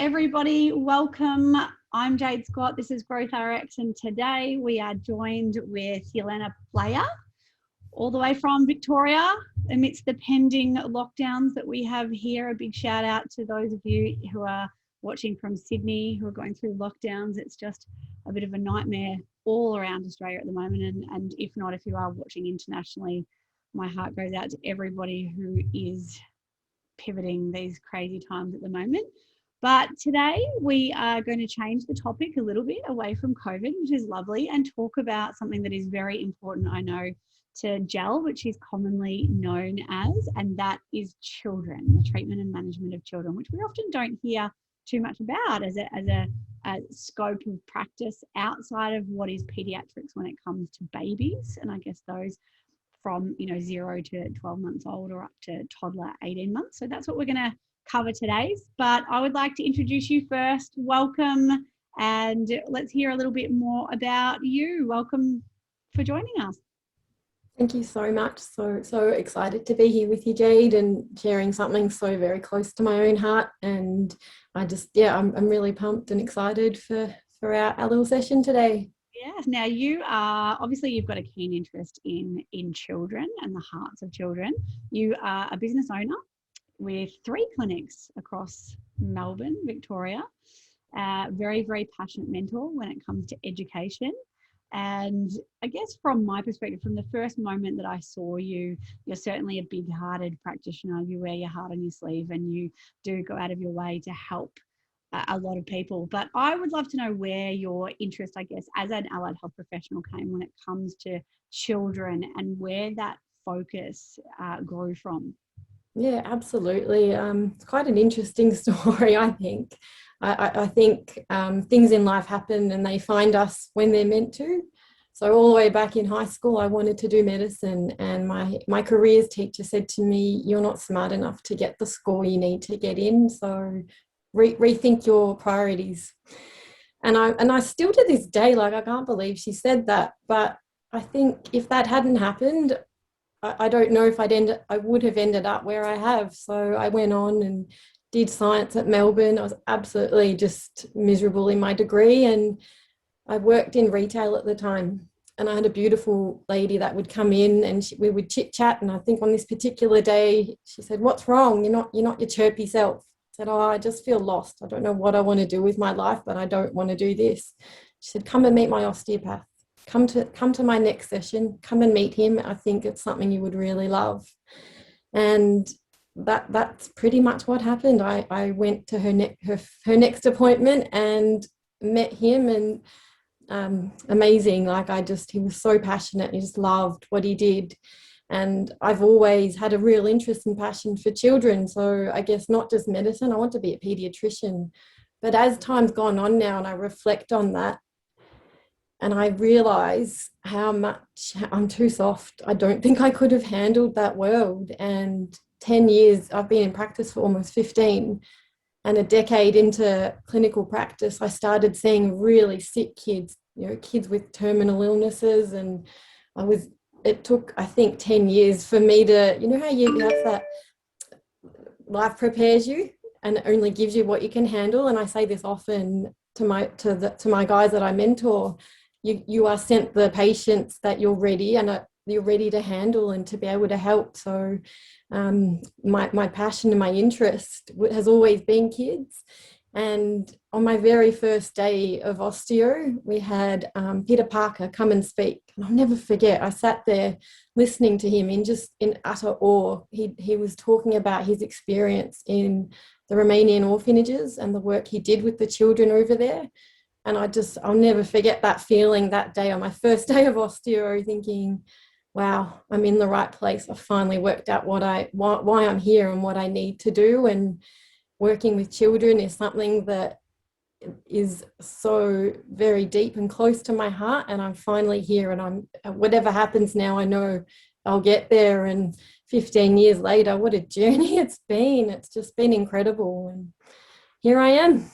everybody, welcome. I'm Jade Scott, this is GrowthRx, and today we are joined with Jelena Blajer, all the way from Victoria, amidst the pending lockdowns that we have here. A big shout out to those of you who are watching from Sydney, who are going through lockdowns. It's just a bit of a nightmare all around Australia at the moment, and if not, if you are watching internationally, my heart goes out to everybody who is pivoting these crazy times at the moment. But today we are going to change the topic a little bit away from COVID, which is lovely, and talk about something that is very important, I know, to GEL, which is commonly known as, and that is children, the treatment and management of children, which we often don't hear too much about as a scope of practice outside of what is pediatrics when it comes to babies, and I guess those from 0 to 12 months old or up to toddler 18 months. So that's what we're going to cover today. But I would like to introduce you first. Welcome, and let's hear a little bit more about you. Welcome for joining us. Thank you so much. So excited to be here with you, Jade, and sharing something so very close to my own heart. And I'm really pumped and excited for our little session today. Yes. Now you've got a keen interest in children and the hearts of children. You are a business owner with 3 clinics across Melbourne, Victoria. Very, very passionate mentor when it comes to education. And I guess from my perspective, from the first moment that I saw you, you're certainly a big-hearted practitioner. You wear your heart on your sleeve and you do go out of your way to help a lot of people. But I would love to know where your interest, I guess, as an allied health professional came when it comes to children, and where that focus grew from. Yeah, absolutely. It's quite an interesting story, I think. I think things in life happen and they find us when they're meant to. So all the way back in high school, I wanted to do medicine, and my careers teacher said to me, "You're not smart enough to get the score you need to get in, so rethink your priorities." And I still to this day, I can't believe she said that. But I think if that hadn't happened, I don't know if I would have ended up where I have. So I went on and did science at Melbourne. I was absolutely just miserable in my degree, and I worked in retail at the time. And I had a beautiful lady that would come in, and we would chit chat. And I think on this particular day, she said, "What's wrong? You're not your chirpy self." I said, "Oh, I just feel lost. I don't know what I want to do with my life, but I don't want to do this." She said, "Come and meet my osteopath. Come to my next session. Come and meet him. I think it's something you would really love." And that's pretty much what happened. I went to her next appointment and met him, and amazing. He was so passionate. He just loved what he did. And I've always had a real interest and passion for children. So I guess not just medicine, I want to be a pediatrician. But as time's gone on now and I reflect on that, and I realize how much I'm too soft. I don't think I could have handled that world. And 10 years, I've been in practice for almost 15, and a decade into clinical practice, I started seeing really sick kids, kids with terminal illnesses. And it took, I think, 10 years for me to, how you have that life prepares you and it only gives you what you can handle. And I say this often to my guys that I mentor. You are sent the patients that you're ready to handle and to be able to help. So my passion and my interest has always been kids. And on my very first day of osteo, we had Peter Parker come and speak. And I'll never forget, I sat there listening to him in utter awe. He was talking about his experience in the Romanian orphanages and the work he did with the children over there. And I'll never forget that feeling that day on my first day of osteo, thinking, wow, I'm in the right place. I finally worked out why I'm here and what I need to do. And working with children is something that is so very deep and close to my heart. And I'm finally here, and whatever happens now, I know I'll get there. And 15 years later, what a journey it's been. It's just been incredible. And here I am.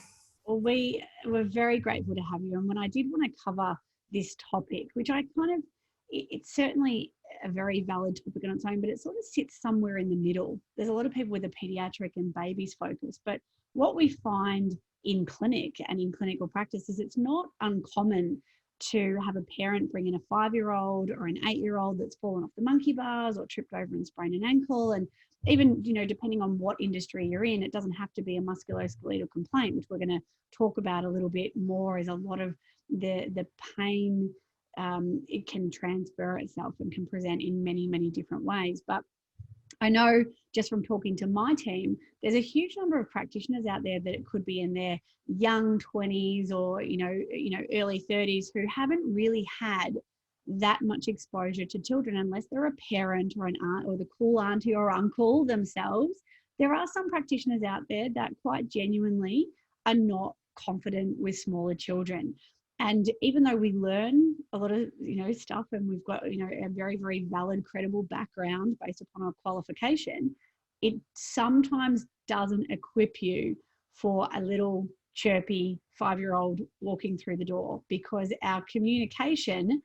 Well, we were very grateful to have you. And when I did want to cover this topic, which it's certainly a very valid topic on its own, but it sort of sits somewhere in the middle. There's a lot of people with a pediatric and babies focus, but what we find in clinic and in clinical practice is it's not uncommon to have a parent bring in a 5-year-old or an 8-year-old that's fallen off the monkey bars or tripped over and sprained an ankle. And even, depending on what industry you're in, it doesn't have to be a musculoskeletal complaint, which we're going to talk about a little bit more. Is a lot of the pain, it can transfer itself and can present in many, many different ways. But I know just from talking to my team, there's a huge number of practitioners out there that it could be in their young 20s or, early 30s who haven't really had that much exposure to children unless they're a parent or an aunt or the cool auntie or uncle themselves. There are some practitioners out there that quite genuinely are not confident with smaller children. And even though we learn a lot of, stuff and we've got, a very, very valid, credible background based upon our qualification, it sometimes doesn't equip you for a little chirpy 5-year-old walking through the door, because our communication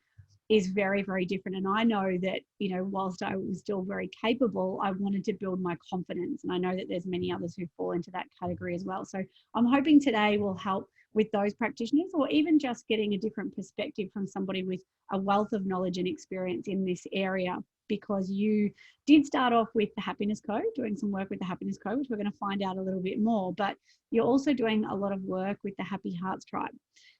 is very, very different. And I know that, whilst I was still very capable, I wanted to build my confidence. And I know that there's many others who fall into that category as well. So I'm hoping today will help with those practitioners, or even just getting a different perspective from somebody with a wealth of knowledge and experience in this area, because you did start off with the Happiness Code, doing some work with the Happiness Code, which we're going to find out a little bit more, but you're also doing a lot of work with the Happy Hearts Tribe.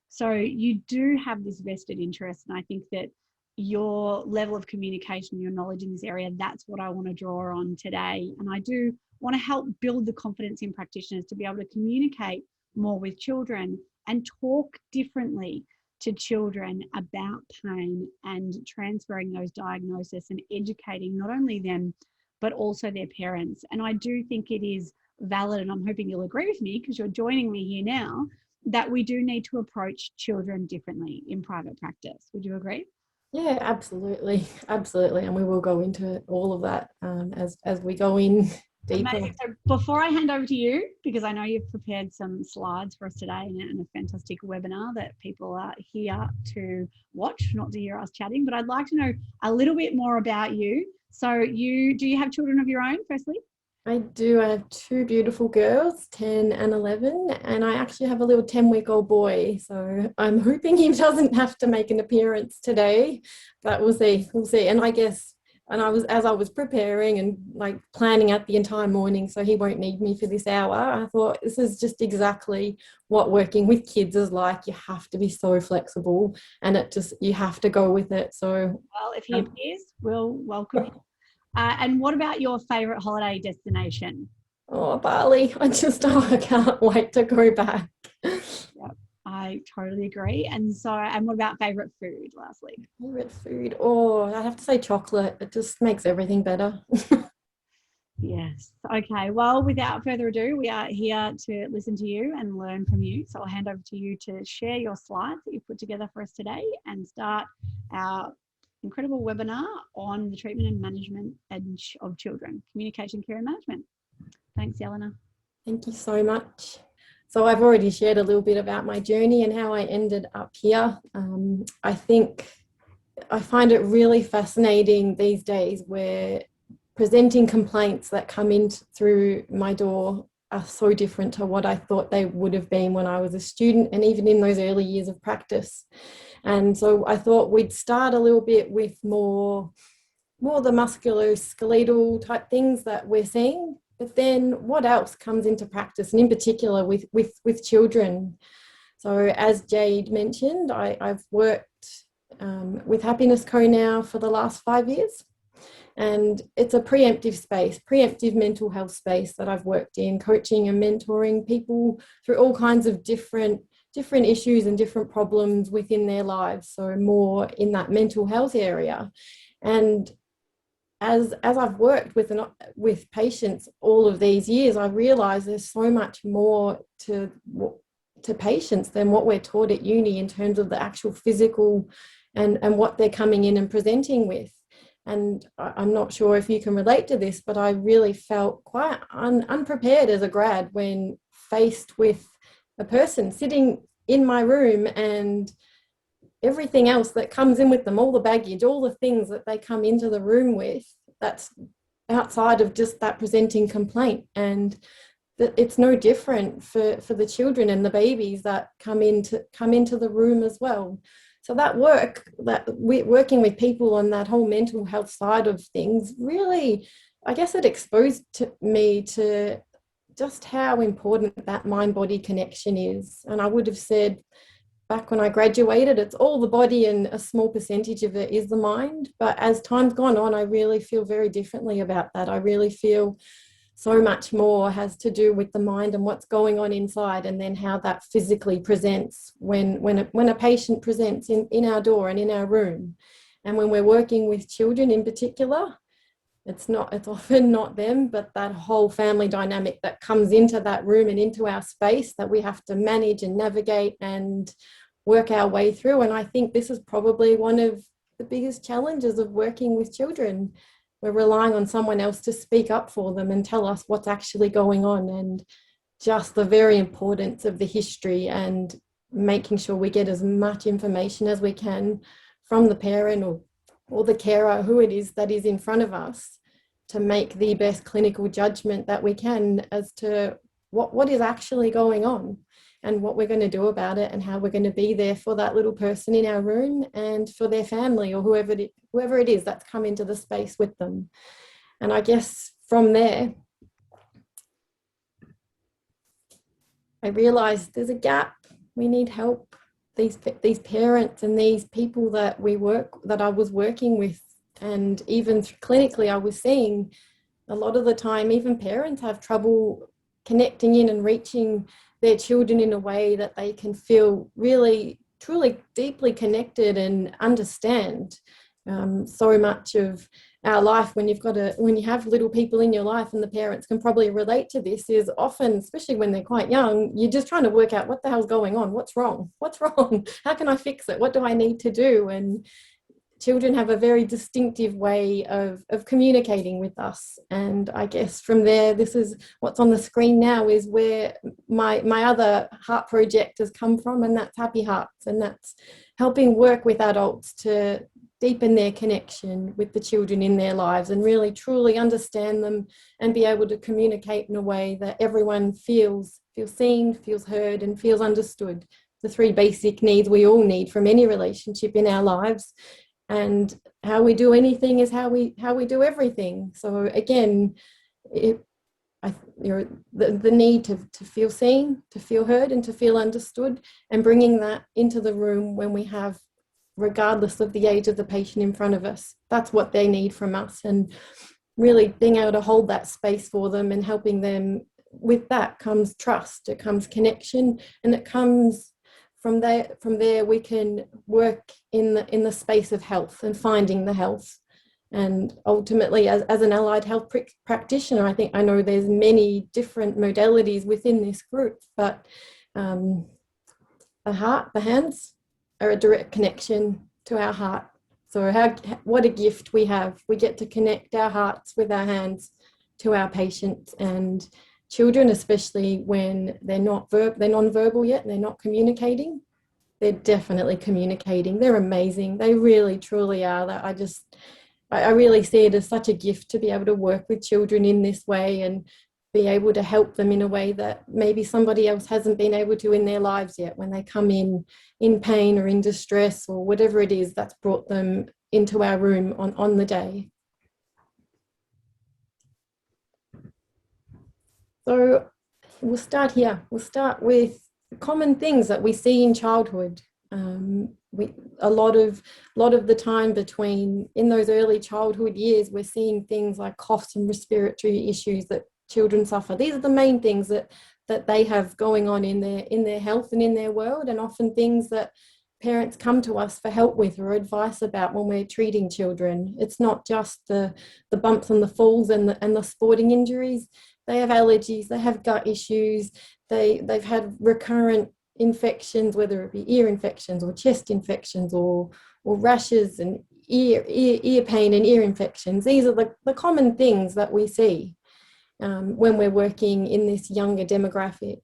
So you do have this vested interest, and I think that your level of communication, your knowledge in this area, that's what I want to draw on today. And I do want to help build the confidence in practitioners to be able to communicate more with children and talk differently to children about pain, and transferring those diagnoses and educating not only them but also their parents. And I do think it is valid, and I'm hoping you'll agree with me because you're joining me here now, that we do need to approach children differently in private practice. Would you agree? Yeah, absolutely. Absolutely. And we will go into all of that as we go in deeper. Amazing. So before I hand over to you, because I know you've prepared some slides for us today and a fantastic webinar that people are here to watch, not to hear us chatting, but I'd like to know a little bit more about you. So do you have children of your own, firstly? I do. I have 2 beautiful girls, 10 and 11, and I actually have a little 10-week-old boy. So I'm hoping he doesn't have to make an appearance today, but we'll see. We'll see. And I guess, as I was preparing and like planning out the entire morning, so he won't need me for this hour, I thought this is just exactly what working with kids is like. You have to be so flexible, and you have to go with it. So, well, if he appears, we'll welcome him. And what about your favourite holiday destination? Oh, Bali. I can't wait to go back. Yep, I totally agree. And what about favourite food, lastly? Favourite food? Oh, I have to say chocolate. It just makes everything better. Yes. Okay. Well, without further ado, we are here to listen to you and learn from you. So I'll hand over to you to share your slides that you've put together for us today and start our incredible webinar on the treatment and management of children, communication, care and management. Thanks, Jelena. Thank you so much. So I've already shared a little bit about my journey and how I ended up here. I think I find it really fascinating these days where presenting complaints that come in through my door are so different to what I thought they would have been when I was a student and even in those early years of practice. And so I thought we'd start a little bit with more the musculoskeletal type things that we're seeing, but then what else comes into practice, and in particular with children. So as Jade mentioned, I've worked with Happiness Co now for the last 5 years. And it's a preemptive space, preemptive mental health space that I've worked in, coaching and mentoring people through all kinds of different issues and different problems within their lives. So more in that mental health area. And as I've worked with patients all of these years, I realised there's so much more to patients than what we're taught at uni in terms of the actual physical and what they're coming in and presenting with. And I'm not sure if you can relate to this, but I really felt quite unprepared as a grad when faced with a person sitting in my room and everything else that comes in with them, all the baggage, all the things that they come into the room with, that's outside of just that presenting complaint. And it's no different for the children and the babies that come into the room as well. So that we're working with people on that whole mental health side of things, really, I guess it exposed me to just how important that mind-body connection is. And I would have said back when I graduated, it's all the body and a small percentage of it is the mind. But as time's gone on, I really feel very differently about that. I really feel so much more has to do with the mind and what's going on inside, and then how that physically presents when a patient presents in our door and in our room. And when we're working with children in particular, it's often not them, but that whole family dynamic that comes into that room and into our space that we have to manage and navigate and work our way through. And I think this is probably one of the biggest challenges of working with children. We're relying on someone else to speak up for them and tell us what's actually going on, and just the very importance of the history and making sure we get as much information as we can from the parent or the carer, who it is that is in front of us, to make the best clinical judgment that we can as to what is actually going on and what we're going to do about it, and how we're going to be there for that little person in our room and for their family or whoever it is that's come into the space with them. And I guess from there, I realized there's a gap. We need help. These parents and these people that I was working with, and even clinically I was seeing, a lot of the time even parents have trouble connecting in and reaching their children in a way that they can feel really, truly deeply connected and understand. So much of our life, when you have little people in your life, and the parents can probably relate to this, is often, especially when they're quite young, you're just trying to work out what the hell's going on, what's wrong, how can I fix it, what do I need to do? And children have a very distinctive way of communicating with us. And I guess from there, this is what's on the screen now, is where my other heart project has come from, and that's Happy Hearts, and that's helping work with adults to deepen their connection with the children in their lives and really truly understand them and be able to communicate in a way that everyone feels seen, feels heard, and feels understood. The three basic needs we all need from any relationship in our lives. And how we do anything is how we do everything. So again, the need to feel seen, to feel heard, and to feel understood, and bringing that into the room when we have, regardless of the age of the patient in front of us, that's what they need from us. And really being able to hold that space for them and helping them with that comes trust, it comes connection, and it comes from there we can work in the space of health and finding the health. And ultimately, as an allied health practitioner, I know there's many different modalities within this group, but the hands are a direct connection to our heart. So what a gift we have. We get to connect our hearts with our hands to our patients. And children, especially when they're non-verbal yet, they're not communicating, they're definitely communicating. They're amazing. They really, truly are. I really see it as such a gift to be able to work with children in this way and be able to help them in a way that maybe somebody else hasn't been able to in their lives yet, when they come in pain or in distress or whatever it is that's brought them into our room on the day. So we'll start here. We'll start with common things that we see in childhood. A lot of the time in those early childhood years, we're seeing things like coughs and respiratory issues that children suffer. These are the main things that they have going on in their health and in their world, and often things that parents come to us for help with or advice about when we're treating children. It's not just the bumps and the falls and the sporting injuries. They have allergies, they have gut issues, they've had recurrent infections, whether it be ear infections or chest infections or rashes and ear pain and ear infections. These are the common things that we see when we're working in this younger demographic.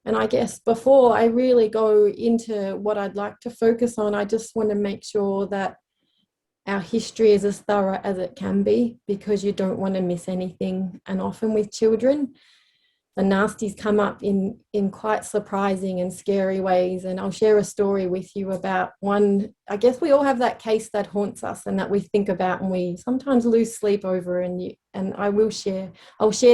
And I guess before I really go into what I'd like to focus on, I just want to make sure that our history is as thorough as it can be, because you don't want to miss anything. And often with children, the nasties come up in quite surprising and scary ways. And I'll share a story with you about one. I guess we all have that case that haunts us and that we think about and we sometimes lose sleep over, and I'll share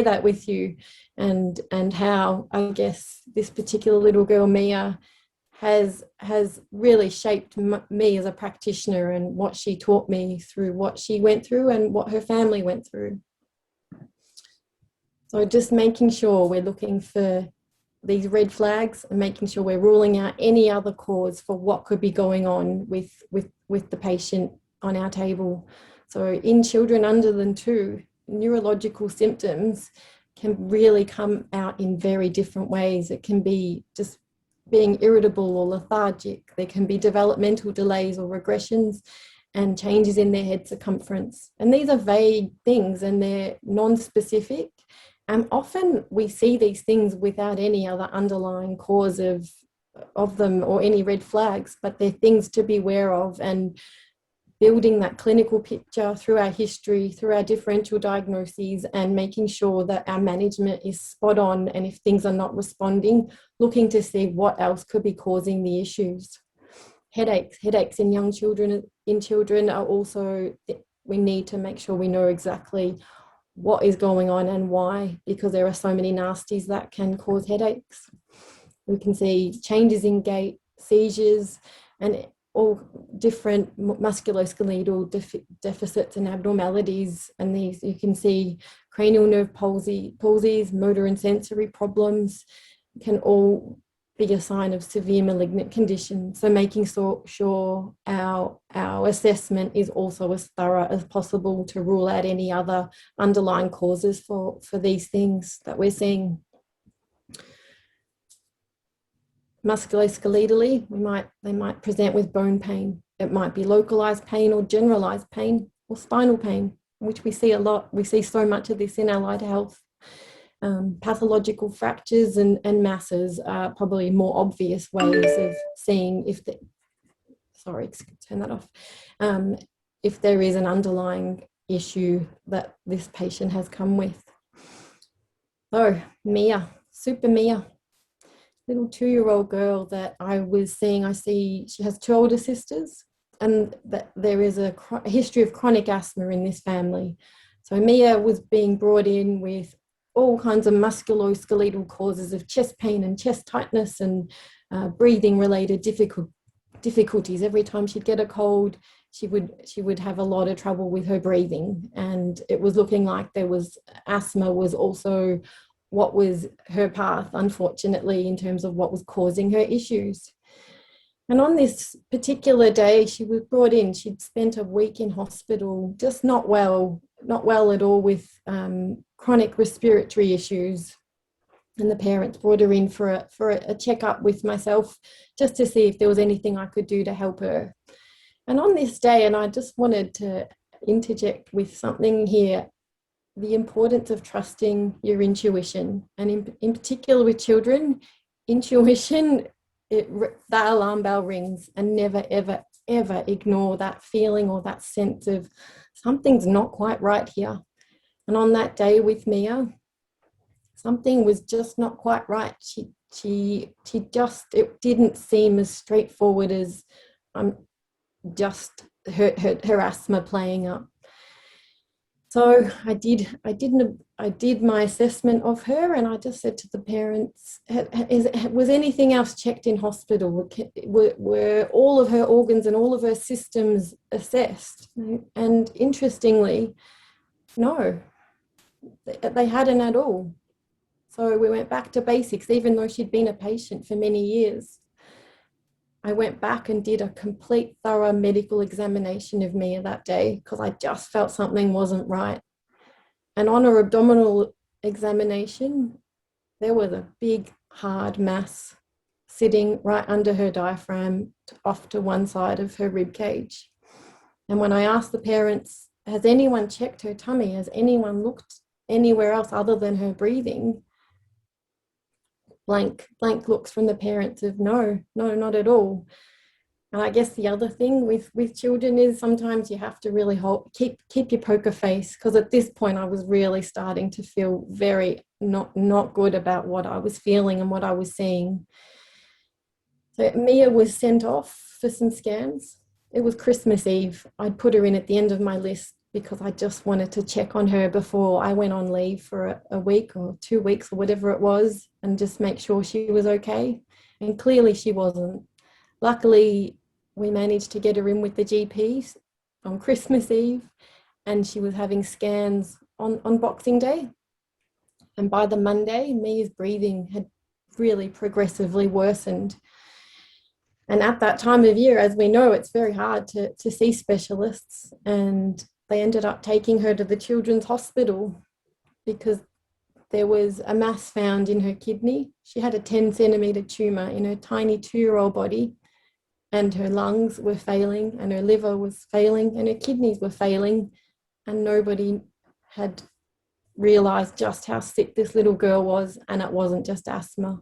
that with you, and how I guess this particular little girl, Mia, has really shaped me as a practitioner, and what she taught me through what she went through and what her family went through. So just making sure we're looking for these red flags and making sure we're ruling out any other cause for what could be going on with the patient on our table. So in children under than 2, neurological symptoms can really come out in very different ways. It can be just being irritable or lethargic. There can be developmental delays or regressions and changes in their head circumference. And these are vague things and they're non-specific. And often we see these things without any other underlying cause of them or any red flags, but they're things to be aware of, and building that clinical picture through our history, through our differential diagnoses, and making sure that our management is spot on. And if things are not responding, looking to see what else could be causing the issues. Headaches in young children, are also, we need to make sure we know exactly what is going on and why, because there are so many nasties that can cause headaches. We can see changes in gait, seizures, and all different musculoskeletal deficits and abnormalities. And these, you can see cranial nerve palsies, motor and sensory problems, can all be a sign of severe malignant condition. So making sure our assessment is also as thorough as possible to rule out any other underlying causes for these things that we're seeing. Musculoskeletally, they might present with bone pain. It might be localized pain or generalized pain or spinal pain, which we see a lot. We see so much of this in allied health. Pathological fractures and masses are probably more obvious ways of seeing if if there is an underlying issue that this patient has come with. So Mia, super Mia, little 2-year-old girl that I was seeing. I see she has 2 older sisters, and that there is a history of chronic asthma in this family. So Mia was being brought in with all kinds of musculoskeletal causes of chest pain and chest tightness and breathing related difficulties. Every time she'd get a cold, she would have a lot of trouble with her breathing, and it was looking like asthma was also what was her path, unfortunately, in terms of what was causing her issues. And on this particular day, she was brought in. She'd spent a week in hospital, just not well at all, with chronic respiratory issues. And the parents brought her in for a checkup with myself, just to see if there was anything I could do to help her. And on this day, and I just wanted to interject with something here, the importance of trusting your intuition, and in particular with children, intuition, that alarm bell rings, and never, ever, ever ignore that feeling or that sense of something's not quite right here. And on that day with Mia, something was just not quite right. It didn't seem as straightforward as just her asthma playing up. So I did my assessment of her, and I just said to the parents, was anything else checked in hospital? Were all of her organs and all of her systems assessed? And interestingly, no, they hadn't at all. So we went back to basics, even though she'd been a patient for many years. I went back and did a complete thorough medical examination of Mia that day, because I just felt something wasn't right. And on her abdominal examination, there was a big hard mass sitting right under her diaphragm, off to one side of her rib cage. And when I asked the parents, has anyone checked her tummy? Has anyone looked anywhere else other than her breathing? Blank looks from the parents of no, not at all. And I guess the other thing with children is sometimes you have to really keep your poker face, because at this point I was really starting to feel very not good about what I was feeling and what I was seeing. So Mia was sent off for some scans. It was Christmas Eve. I'd put her in at the end of my list because I just wanted to check on her before I went on leave for a week or 2 weeks or whatever it was, and just make sure she was okay. And clearly she wasn't. Luckily, we managed to get her in with the GP on Christmas Eve, and she was having scans on Boxing Day. And by the Monday, Mia's breathing had really progressively worsened. And at that time of year, as we know, it's very hard to see specialists. And they ended up taking her to the Children's Hospital because there was a mass found in her kidney. She had a 10-centimetre tumour in her tiny 2-year-old body, and her lungs were failing, and her liver was failing, and her kidneys were failing. And nobody had realised just how sick this little girl was, and it wasn't just asthma.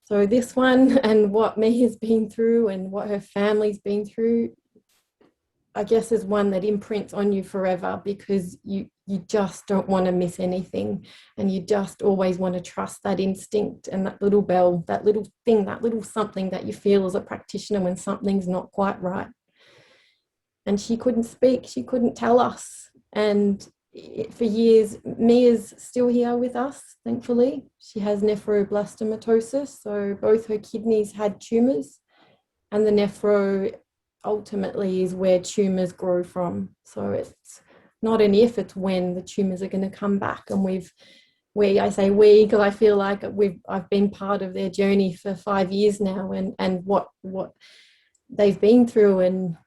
So this one, and what Mia's been through and what her family's been through, I guess is one that imprints on you forever, because you just don't want to miss anything, and you just always want to trust that instinct and that little bell, that little thing, that little something that you feel as a practitioner when something's not quite right. And she couldn't speak, she couldn't tell us. And for years, Mia's still here with us, thankfully. She has nephroblastomatosis, so both her kidneys had tumours, and the nephro ultimately is where tumours grow from. So it's not an if, it's when the tumours are going to come back. And I say we because I feel like I've been part of their journey for 5 years now, and what they've been through, and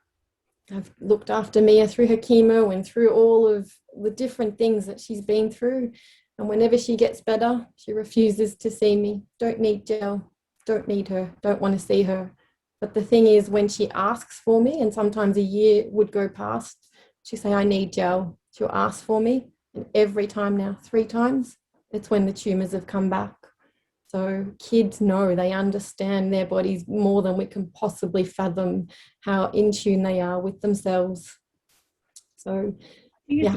I've looked after Mia through her chemo and through all of the different things that she's been through. And whenever she gets better, she refuses to see me. Don't need gel, don't need her, don't want to see her. But the thing is, when she asks for me, and sometimes a year would go past, she'll say, I need gel. She'll ask for me. And every time now, 3 times, it's when the tumours have come back. So kids know, they understand their bodies more than we can possibly fathom how in tune they are with themselves. So, yeah.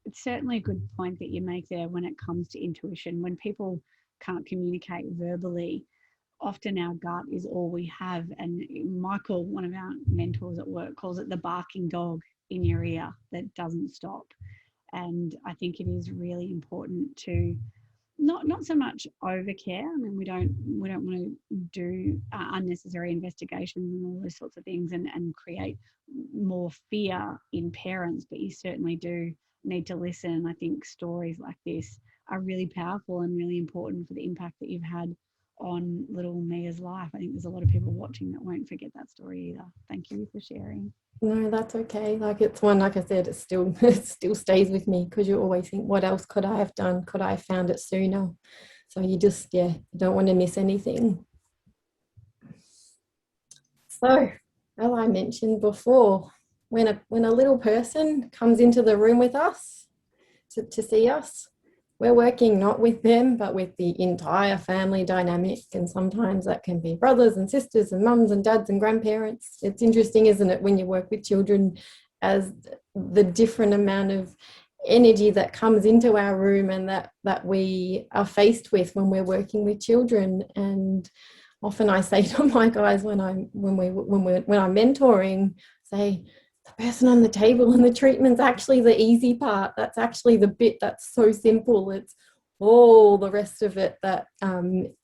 It's certainly a good point that you make there when it comes to intuition. When people can't communicate verbally, often our gut is all we have. And Michael, one of our mentors at work, calls it the barking dog in your ear that doesn't stop. And I think it is really important to not so much overcare. I mean, we don't want to do unnecessary investigations and all those sorts of things, and create more fear in parents. But you certainly do need to listen. I think stories like this are really powerful and really important for the impact that you've had on little Mia's life. I think there's a lot of people watching that won't forget that story either. Thank you for sharing. No, that's okay. Like, it's one, like I said, it still stays with me, because you always think, what else could I have done? Could I have found it sooner? So you just, you don't want to miss anything. So, as I mentioned before, when a little person comes into the room with us to see us, we're working not with them, but with the entire family dynamic. And sometimes that can be brothers and sisters and mums and dads and grandparents. It's interesting, isn't it, when you work with children, as the different amount of energy that comes into our room and that we are faced with when we're working with children. And often I say to my guys when I'm mentoring, say, the person on the table and the treatment's actually the easy part. That's actually the bit that's so simple. It's all the rest of it that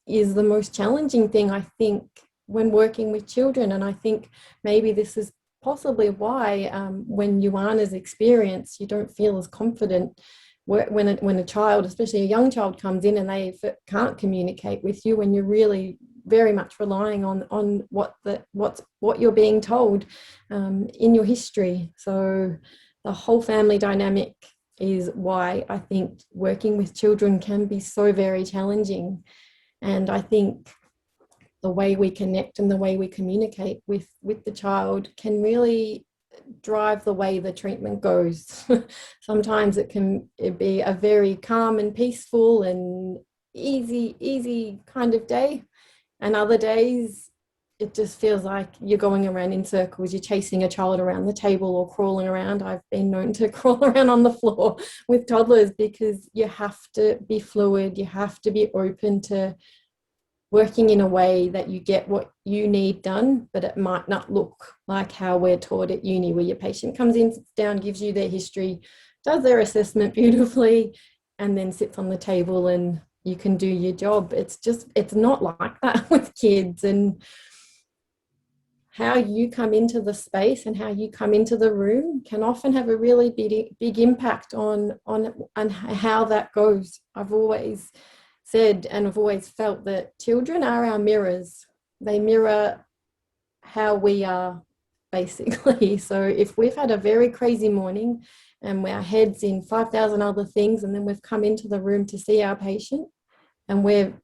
is the most challenging thing, I think, when working with children. And I think maybe this is possibly why when you aren't as experienced, you don't feel as confident when a child, especially a young child, comes in and they can't communicate with you, when you're really very much relying on what you're being told in your history. So the whole family dynamic is why I think working with children can be so very challenging. And I think the way we connect and the way we communicate with the child can really drive the way the treatment goes. Sometimes it can be a very calm and peaceful and easy kind of day, and other days it just feels like you're going around in circles. You're chasing a child around the table or crawling around. I've been known to crawl around on the floor with toddlers, because you have to be fluid. You have to be open to working in a way that you get what you need done, but it might not look like how we're taught at uni, where your patient comes in, sits down, gives you their history, does their assessment beautifully, and then sits on the table and you can do your job. It's not like that with kids. And how you come into the space and how you come into the room can often have a really big impact on how that goes. I've always said, and I've always felt, that children are our mirrors. They mirror how we are, basically. So if we've had a very crazy morning and our head's in 5,000 other things, and then we've come into the room to see our patient and we're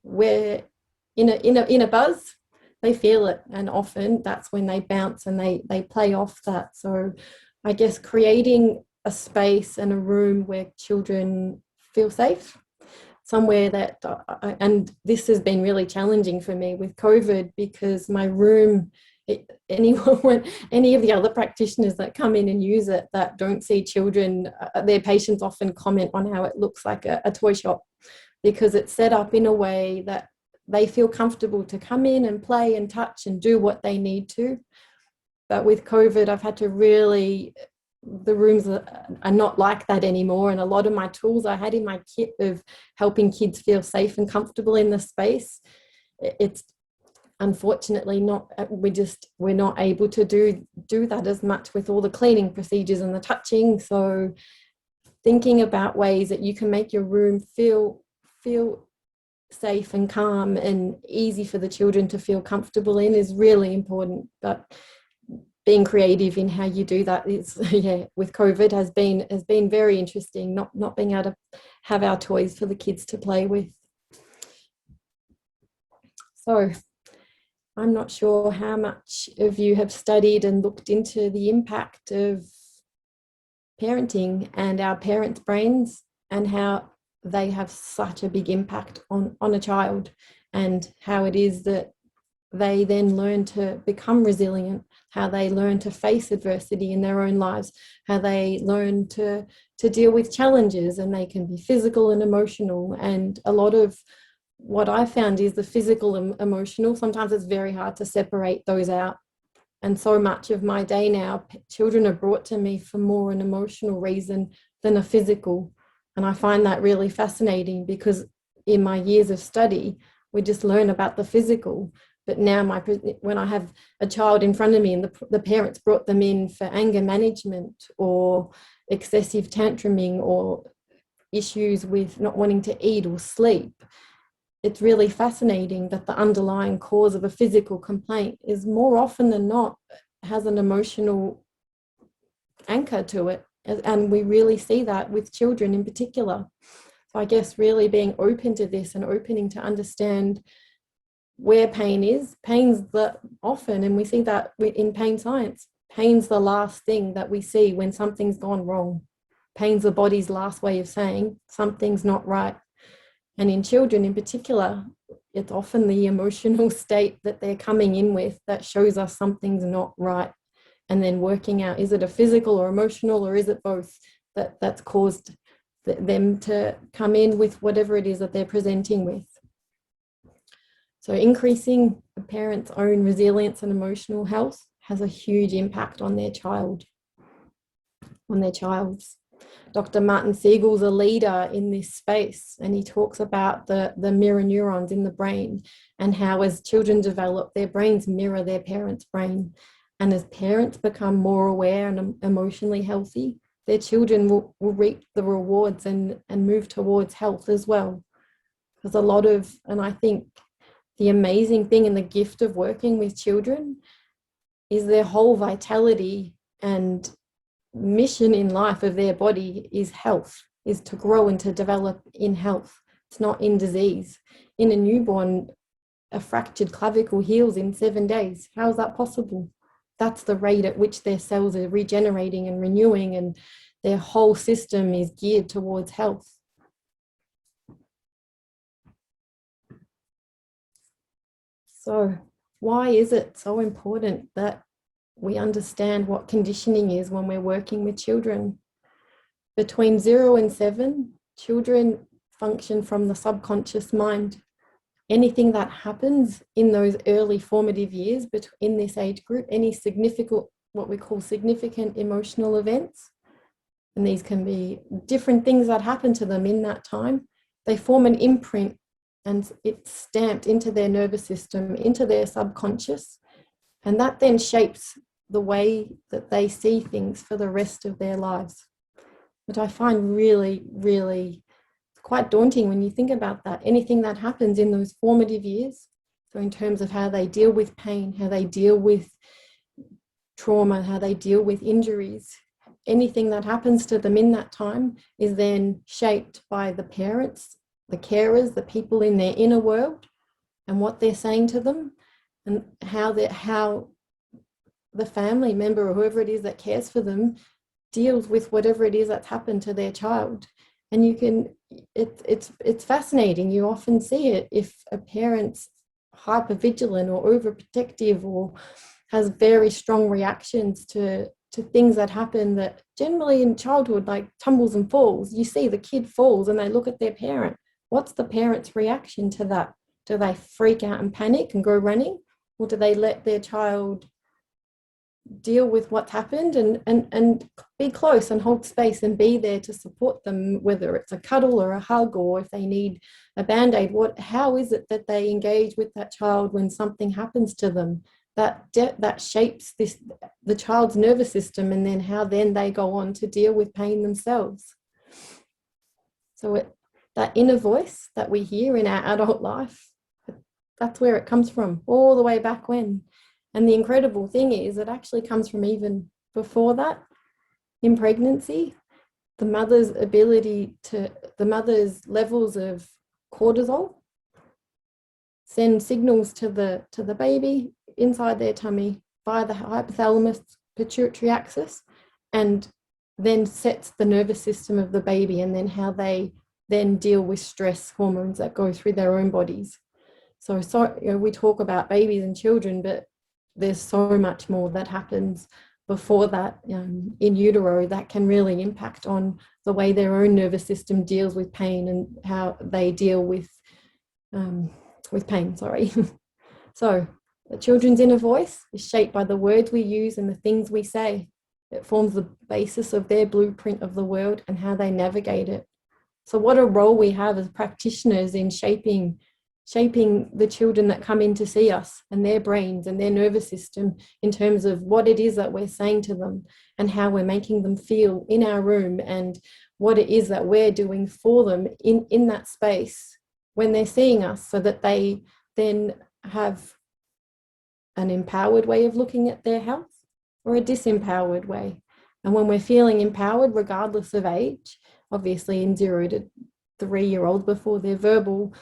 in a buzz, they feel it, and often that's when they bounce and they play off that. So I guess creating a space and a room where children feel safe, somewhere that, and this has been really challenging for me with COVID, because my room, any of the other practitioners that come in and use it that don't see children, their patients often comment on how it looks like a toy shop, because it's set up in a way that they feel comfortable to come in and play and touch and do what they need to. But with COVID, I've had to really, the rooms are not like that anymore. And a lot of my tools I had in my kit of helping kids feel safe and comfortable in the space, it's unfortunately not, we're not able to do that as much with all the cleaning procedures and the touching. So thinking about ways that you can make your room feel safe and calm and easy for the children to feel comfortable in is really important. But being creative in how you do that is, with COVID has been very interesting, not being able to have our toys for the kids to play with. So I'm not sure how much of you have studied and looked into the impact of parenting and our parents' brains, and how they have such a big impact on a child, and how it is that they then learn to become resilient, how they learn to face adversity in their own lives, how they learn to deal with challenges, and they can be physical and emotional. And a lot of what I found is the physical and emotional, sometimes it's very hard to separate those out. And so much of my day now, children are brought to me for more an emotional reason than a physical. And I find that really fascinating, because in my years of study, we just learn about the physical. But now when I have a child in front of me and the parents brought them in for anger management or excessive tantruming or issues with not wanting to eat or sleep, it's really fascinating that the underlying cause of a physical complaint is more often than not has an emotional anchor to it. And we really see that with children in particular. So I guess really being open to this and opening to understand where pain is. Pain's the often, and we see that in pain science, pain's the last thing that we see when something's gone wrong. Pain's the body's last way of saying something's not right. And in children in particular, it's often the emotional state that they're coming in with that shows us something's not right. And then working out, is it a physical or emotional, or is it both that's caused them to come in with whatever it is that they're presenting with. So increasing a parent's own resilience and emotional health has a huge impact on their child's. Dr. Martin Siegel's a leader in this space, and he talks about the mirror neurons in the brain, and how as children develop, their brains mirror their parents' brain. And as parents become more aware and emotionally healthy, their children will reap the rewards and move towards health as well. Because and I think the amazing thing and the gift of working with children is their whole vitality and mission in life of their body is health, is to grow and to develop in health. It's not in disease. In a newborn, a fractured clavicle heals in 7 days. How is that possible? That's the rate at which their cells are regenerating and renewing, and their whole system is geared towards health. So why is it so important that we understand what conditioning is when we're working with children? Between 0 and 7, children function from the subconscious mind. Anything that happens in those early formative years in this age group, any significant, what we call significant emotional events, and these can be different things that happen to them in that time, they form an imprint and it's stamped into their nervous system, into their subconscious, and that then shapes the way that they see things for the rest of their lives. Which I find really, really quite daunting when you think about that. Anything that happens in those formative years, so in terms of how they deal with pain, how they deal with trauma, how they deal with injuries, anything that happens to them in that time is then shaped by the parents, the carers, the people in their inner world, and what they're saying to them, and how the family member or whoever it is that cares for them deals with whatever it is that's happened to their child. And you can, it's fascinating. You often see it if a parent's hypervigilant or overprotective or has very strong reactions to things that happen that generally in childhood, like tumbles and falls. You see the kid falls and they look at their parent. What's the parent's reaction to that? Do they freak out and panic and go running? Or do they let their child deal with what's happened and be close and hold space and be there to support them, whether it's a cuddle or a hug, or if they need a band-aid? How is it that they engage with that child when something happens to them that shapes the child's nervous system, and then how then they go on to deal with pain themselves? So that inner voice that we hear in our adult life, that's where it comes from, all the way back when. And the incredible thing is it actually comes from even before that. In pregnancy, the mother's levels of cortisol send signals to the baby inside their tummy via the hypothalamus pituitary axis, and then sets the nervous system of the baby, and then how they then deal with stress hormones that go through their own bodies. So we talk about babies and children, but there's so much more that happens before that in utero that can really impact on the way their own nervous system deals with pain and how they deal with pain. So the children's inner voice is shaped by the words we use and the things we say. It forms the basis of their blueprint of the world and how they navigate it. So what a role we have as practitioners in shaping the children that come in to see us, and their brains and their nervous system, in terms of what it is that we're saying to them and how we're making them feel in our room, and what it is that we're doing for them in that space when they're seeing us, so that they then have an empowered way of looking at their health or a disempowered way. And when we're feeling empowered, regardless of age, obviously in 0 to 3-year-olds, before they're verbal,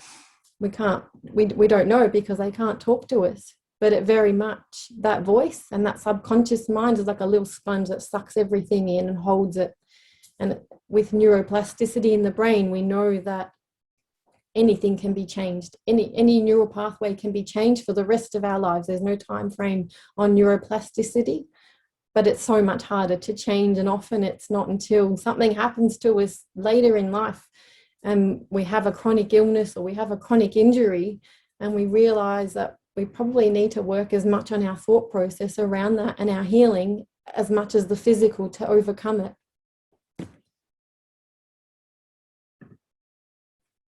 we don't know because they can't talk to us. But it very much, that voice and that subconscious mind is like a little sponge that sucks everything in and holds it. And with neuroplasticity in the brain, we know that anything can be changed. Any neural pathway can be changed for the rest of our lives. There's no time frame on neuroplasticity, but it's so much harder to change. And often it's not until something happens to us later in life and we have a chronic illness or we have a chronic injury, and we realize that we probably need to work as much on our thought process around that and our healing as much as the physical to overcome it.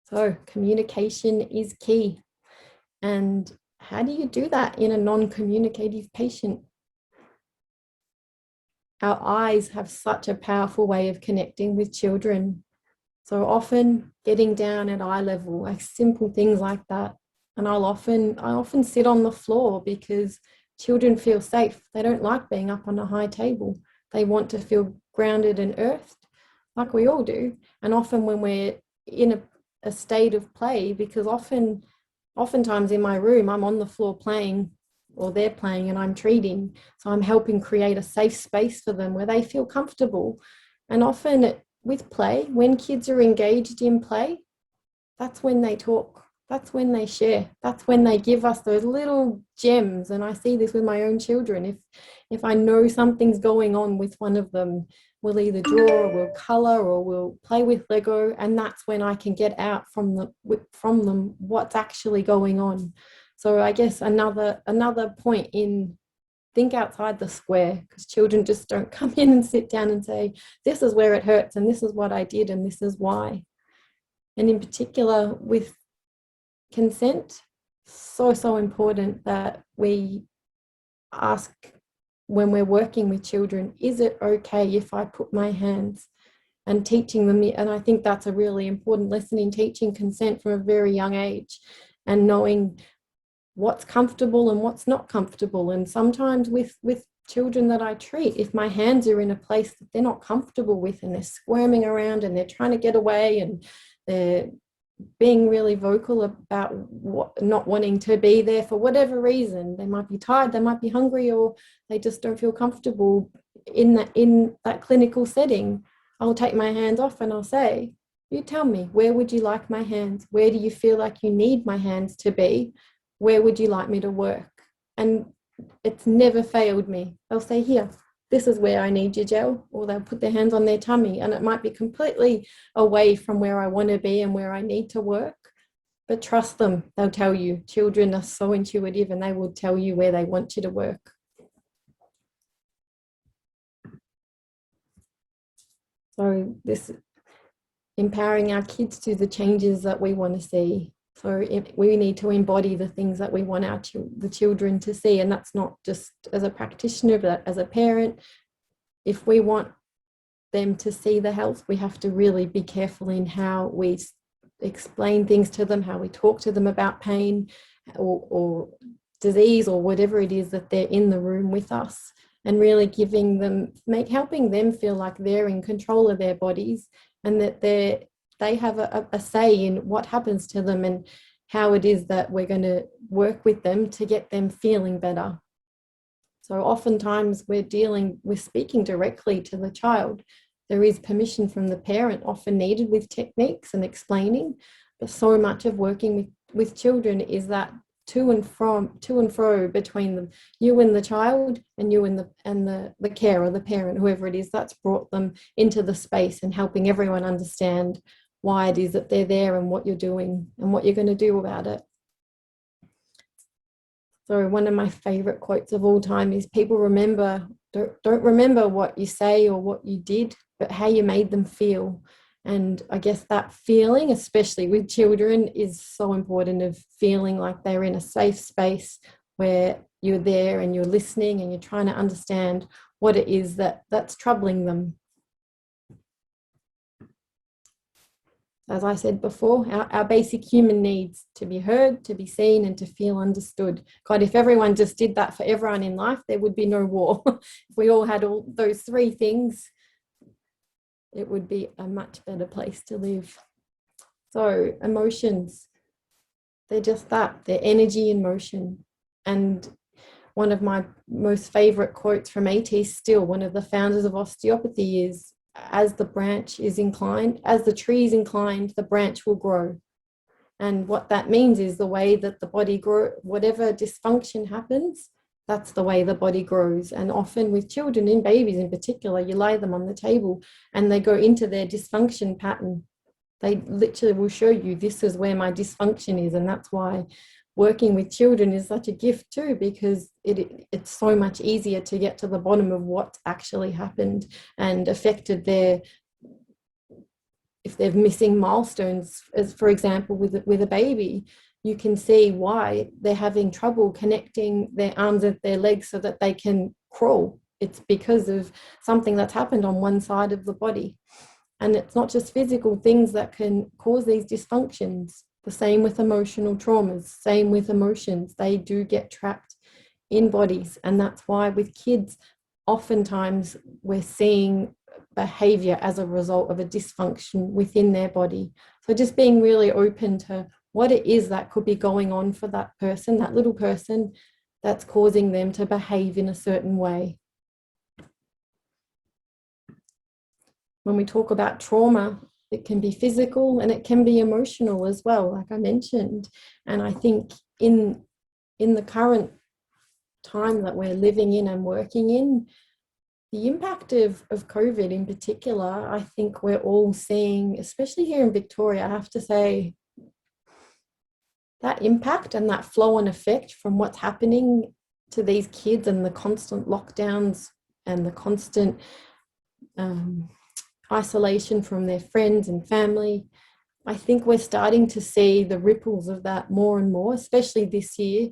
So communication is key. And how do you do that in a non-communicative patient? Our eyes have such a powerful way of connecting with children. So often getting down at eye level, like simple things like that. And I often sit on the floor because children feel safe. They don't like being up on a high table. They want to feel grounded and earthed, like we all do. And often when we're in a state of play, because oftentimes in my room, I'm on the floor playing, or they're playing and I'm treating. So I'm helping create a safe space for them where they feel comfortable. And often with play, when kids are engaged in play, that's when they talk. that's when they share. That's when they give us those little gems. And I see this with my own children. If I know something's going on with one of them, we'll either draw or we'll color or we'll play with Lego. And that's when I can get out from them what's actually going on. So I guess another point in think outside the square, because children just don't come in and sit down and say, this is where it hurts and this is what I did and this is why. And in particular with consent, so important that we ask when we're working with children, is it okay if I put my hands, and teaching them. And I think that's a really important lesson in teaching consent from a very young age, and knowing what's comfortable and what's not comfortable. And sometimes with children that I treat, if my hands are in a place that they're not comfortable with and they're squirming around and they're trying to get away and they're being really vocal about not wanting to be there for whatever reason, they might be tired, they might be hungry, or they just don't feel comfortable in that clinical setting, I'll take my hands off and I'll say, you tell me, where would you like my hands? Where do you feel like you need my hands to be? Where would you like me to work? And it's never failed me. They'll say, here, this is where I need your gel, or they'll put their hands on their tummy, and it might be completely away from where I want to be and where I need to work. But trust them, they'll tell you. Children are so intuitive and they will tell you where they want you to work. So this empowering our kids to the changes that we want to see. So we need to embody the things that we want the children to see. And that's not just as a practitioner, but as a parent. If we want them to see the health, we have to really be careful in how we explain things to them, how we talk to them about pain or disease or whatever it is that they're in the room with us, and really giving them, helping them feel like they're in control of their bodies, and that they have a say in what happens to them and how it is that we're going to work with them to get them feeling better. So oftentimes we're speaking directly to the child. There is permission from the parent often needed with techniques and explaining, but so much of working with children is that to and fro between them, you and the child, and you and the carer, the parent, whoever it is that's brought them into the space, and helping everyone understand why it is that they're there and what you're doing and what you're going to do about it. So one of my favorite quotes of all time is, people don't remember what you say or what you did, but how you made them feel. And I guess that feeling, especially with children, is so important, of feeling like they're in a safe space where you're there and you're listening and you're trying to understand what it is that's troubling them. As I said before, our basic human needs: to be heard, to be seen, and to feel understood. God, if everyone just did that for everyone in life, there would be no war. If we all had all those three things, it would be a much better place to live. So emotions, they're just that, they're energy in motion. And one of my most favorite quotes from A.T. Still, one of the founders of osteopathy, is, as the branch is inclined, as the tree is inclined, the branch will grow. And what that means is the way that the body grows, whatever dysfunction happens, that's the way the body grows. And often with children, in babies in particular, you lay them on the table and they go into their dysfunction pattern. They literally will show you, this is where my dysfunction is. And that's why working with children is such a gift too, because it's so much easier to get to the bottom of what actually happened and affected if they're missing milestones, as for example with a baby. You can see why they're having trouble connecting their arms and their legs so that they can crawl. It's because of something that's happened on one side of the body. And it's not just physical things that can cause these dysfunctions. The same with emotional traumas, same with emotions. They do get trapped in bodies. And that's why with kids, oftentimes we're seeing behavior as a result of a dysfunction within their body. So just being really open to what it is that could be going on for that person, that little person, that's causing them to behave in a certain way. When we talk about trauma, It can be physical and it can be emotional as well, like I mentioned. And I think in the current time that we're living in and working in, the impact of COVID in particular, I think we're all seeing, especially here in Victoria, I have to say, that impact and that flow on effect from what's happening to these kids and the constant lockdowns and the constant isolation from their friends and family. I think we're starting to see the ripples of that more and more, especially this year,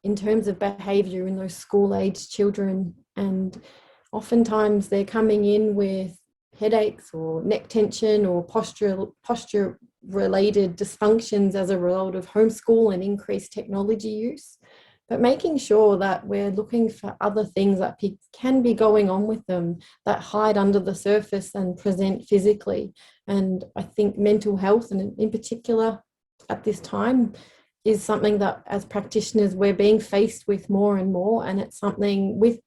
in terms of behaviour in those school-aged children. And oftentimes they're coming in with headaches or neck tension or posture related dysfunctions as a result of homeschool and increased technology use. But making sure that we're looking for other things that can be going on with them that hide under the surface and present physically. And I think mental health, and in particular at this time, is something that as practitioners we're being faced with more and more. And it's something with,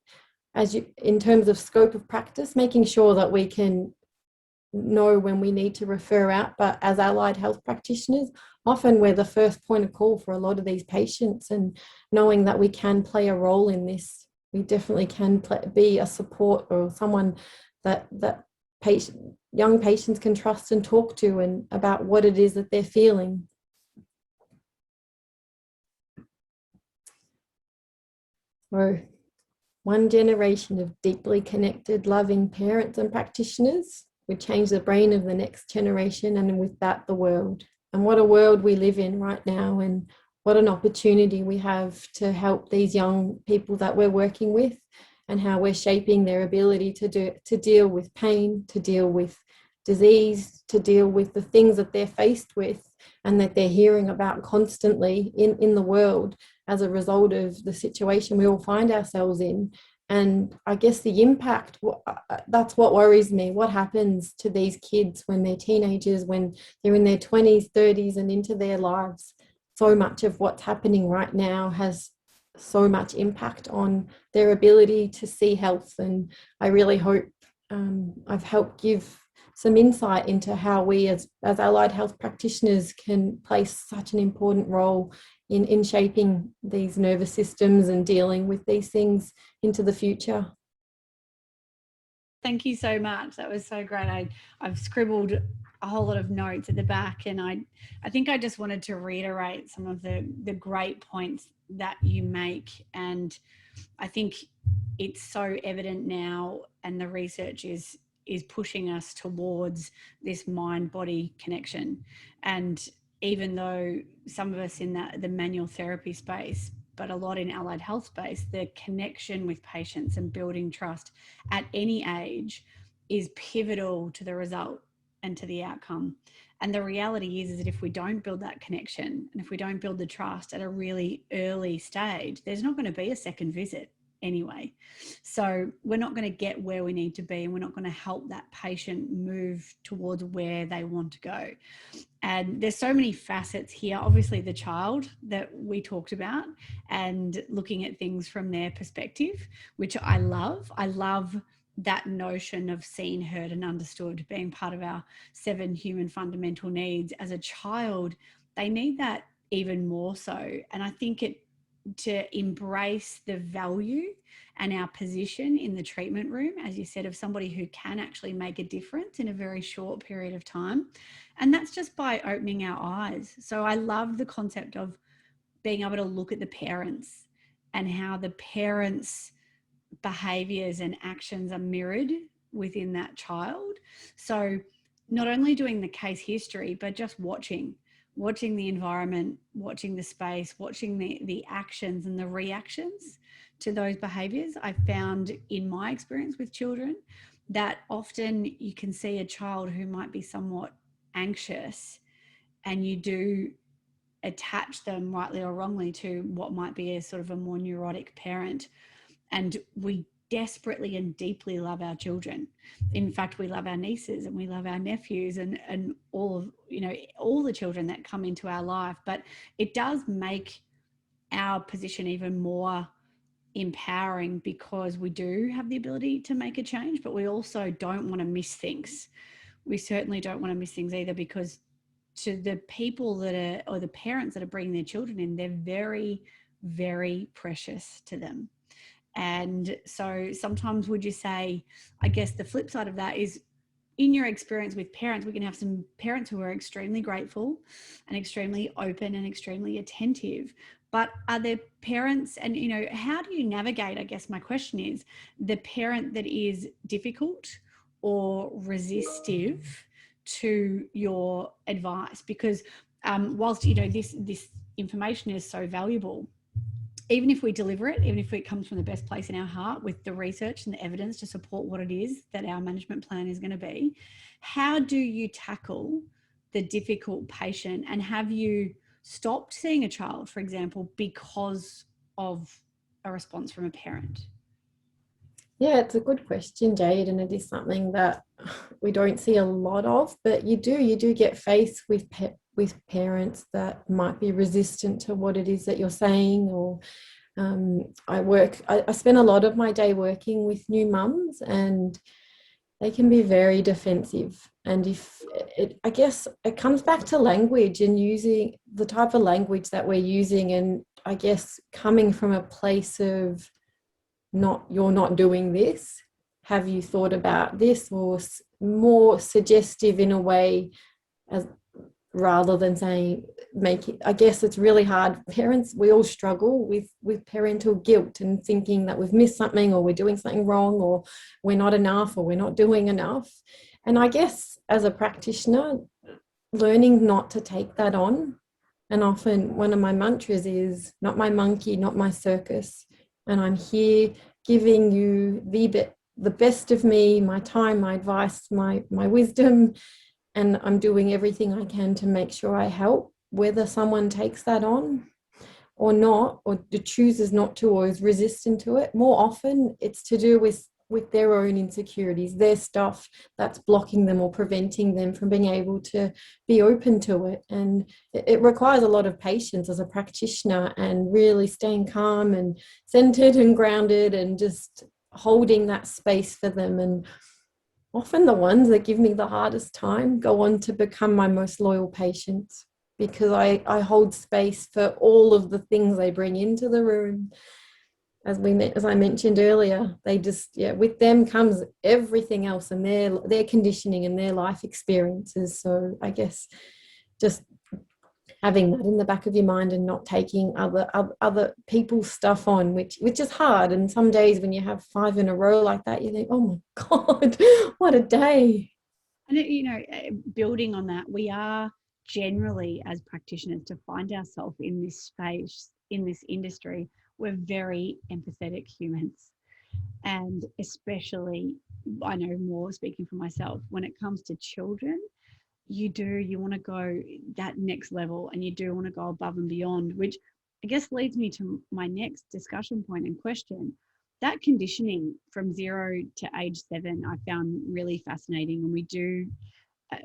in terms of scope of practice, making sure that we can know when we need to refer out. But as allied health practitioners, often we're the first point of call for a lot of these patients, and knowing that we can play a role in this, we definitely can be a support or someone that young patients can trust and talk to, and about what it is that they're feeling. So, one generation of deeply connected, loving parents and practitioners would change the brain of the next generation, and with that, the world. And what a world we live in right now, and what an opportunity we have to help these young people that we're working with, and how we're shaping their ability to deal with pain, to deal with disease, to deal with the things that they're faced with and that they're hearing about constantly in the world as a result of the situation we all find ourselves in. And I guess the impact, that's what worries me. What happens to these kids when they're teenagers, when they're in their 20s, 30s and into their lives? So much of what's happening right now has so much impact on their ability to see health. And I really hope I've helped give some insight into how we as allied health practitioners can play such an important role in shaping these nervous systems and dealing with these things into the future. Thank you so much. That was so great. I've scribbled a whole lot of notes at the back, and I think I just wanted to reiterate some of the great points that you make. And I think it's so evident now, and the research is pushing us towards this mind-body connection. And even though some of us in the manual therapy space, but a lot in allied health space, the connection with patients and building trust at any age is pivotal to the result and to the outcome. And the reality is that if we don't build that connection, and if we don't build the trust at a really early stage, there's not going to be a second visit anyway. So we're not going to get where we need to be, and we're not going to help that patient move towards where they want to go. And there's so many facets here. Obviously the child that we talked about, and looking at things from their perspective, which I love. I love that notion of seen, heard and understood being part of our 7 human fundamental needs. As a child, they need that even more so. And I think to embrace the value and our position in the treatment room, as you said, of somebody who can actually make a difference in a very short period of time. And that's just by opening our eyes. So I love the concept of being able to look at the parents and how the parents' behaviors and actions are mirrored within that child. So not only doing the case history, but just watching the environment, watching the space, watching the actions and the reactions to those behaviors. I found in my experience with children that often you can see a child who might be somewhat anxious, and you do attach them, rightly or wrongly, to what might be a sort of a more neurotic parent. And we desperately and deeply love our children. In fact, we love our nieces and we love our nephews and all of, all the children that come into our life. But it does make our position even more empowering, because we do have the ability to make a change, but we also don't want to miss things. we certainly don't want to miss things either, because to the people that are, or the parents that are bringing their children in, they're very, very precious to them. And so sometimes, would you say, I guess the flip side of that is, in your experience with parents, we can have some parents who are extremely grateful and extremely open and extremely attentive. But are there parents, and, you know, how do you navigate, I guess my question is, the parent that is difficult or resistive to your advice? Because whilst, you know, this information is so valuable, even if we deliver it, even if it comes from the best place in our heart with the research and the evidence to support what it is that our management plan is going to be, how do you tackle the difficult patient? And have you stopped seeing a child, for example, because of a response from a parent? Yeah, it's a good question, Jade, and it is something that we don't see a lot of, but you do get faced with parents that might be resistant to what it is that you're saying. Or I spend a lot of my day working with new mums, and they can be very defensive. And I guess it comes back to language and using the type of language that we're using, and I guess coming from a place of, not, you're not doing this, have you thought about this, or more suggestive in a way, as rather than saying, I guess it's really hard. Parents, we all struggle with parental guilt and thinking that we've missed something, or we're doing something wrong, or we're not enough, or we're not doing enough. And I guess as a practitioner, learning not to take that on. And often one of my mantras is, not my monkey, not my circus. And I'm here giving you the best of me, my time, my advice, my wisdom, and I'm doing everything I can to make sure I help, whether someone takes that on or not, or chooses not to, or is resistant to it. More often it's to do with their own insecurities, their stuff that's blocking them or preventing them from being able to be open to it. And it requires a lot of patience as a practitioner, and really staying calm and centered and grounded, and just holding that space for them. And often the ones that give me the hardest time go on to become my most loyal patients, because I hold space for all of the things they bring into the room. As I mentioned earlier, they just, with them comes everythher else, and their conditioning and their life experiences. So I guess just having that in the back of your mind, and not taking other people's stuff on, which is hard. And some days when you have 5 in a row like that, you think, oh my God, what a day. And, you know, building on that, we are generally, as practitioners, to find ourselves in this space, in this industry, we're very empathetic humans. And especially, I know more speaking for myself, when it comes to children, you want to go that next level, and you do want to go above and beyond, which I guess leads me to my next discussion point and question. That conditioning from 0 to age 7, I found really fascinating. And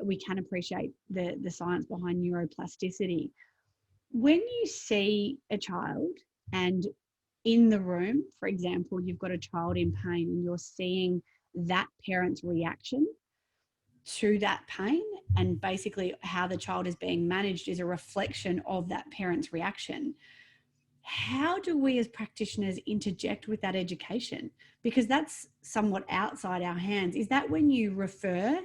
we can appreciate the science behind neuroplasticity. When you see a child, and in the room, for example, you've got a child in pain, and you're seeing that parent's reaction to that pain, and basically how the child is being managed is a reflection of that parent's reaction. How do we as practitioners interject with that education? Because that's somewhat outside our hands. Is that when you refer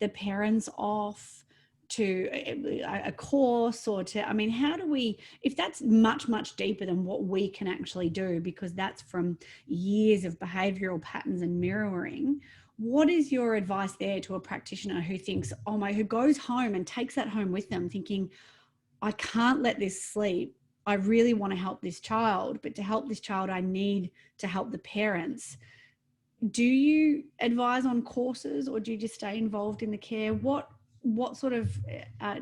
the parents off to a course, or to, I mean, how do we, if that's much, much deeper than what we can actually do, because that's from years of behavioral patterns and mirroring, what is your advice there to a practitioner who thinks, who goes home and takes that home with them, thinking, I can't let this sleep. I really want to help this child, but to help this child, I need to help the parents. Do you advise on courses, or do you just stay involved in the care? What sort of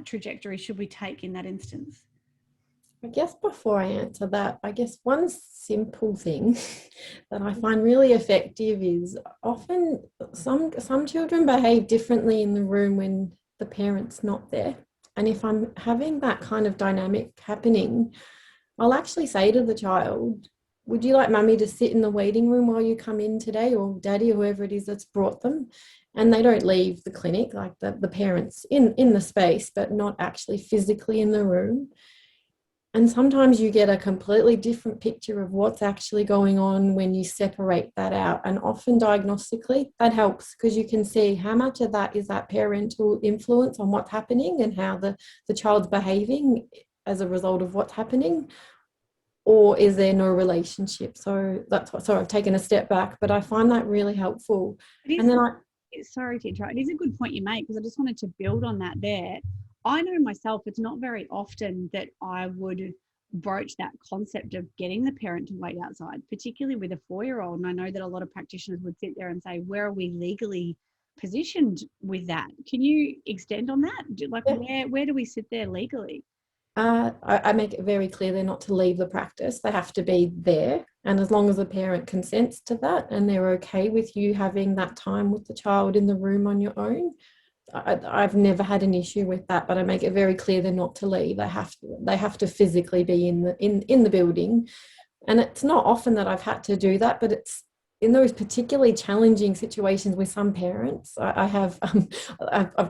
trajectory should we take in that instance? I guess before I answer that, I guess one simple thing that I find really effective is, often some children behave differently in the room when the parent's not there. And if I'm having that kind of dynamic happening, I'll actually say to the child, would you like mummy to sit in the waiting room while you come in today, or daddy, or whoever it is that's brought them? and they don't leave the clinic, like the parents in the space, but not actually physically in the room. And sometimes you get a completely different picture of what's actually going on when you separate that out. And often diagnostically, that helps because you can see how much of that is that parental influence on what's happening and how the child's behaving as a result of what's happening, or is there no relationship? So that's what, so I've taken a step back, but I find that really helpful. And then sorry to interrupt. It is a good point you make, because I just wanted to build on that there. I know myself, it's not very often that I would broach that concept of getting the parent to wait outside, particularly with a 4-year-old. And I know that a lot of practitioners would sit there and say, where are we legally positioned with that? Can you extend on that? Like, where do we sit there legally? I make it very clear they're not to leave the practice. They have to be there. And as long as the parent consents to that and they're okay with you having that time with the child in the room on your own, I've never had an issue with that. But I make it very clear they're not to leave. They have to physically be in the building. And it's not often that I've had to do that, but it's in those particularly challenging situations with some parents. I've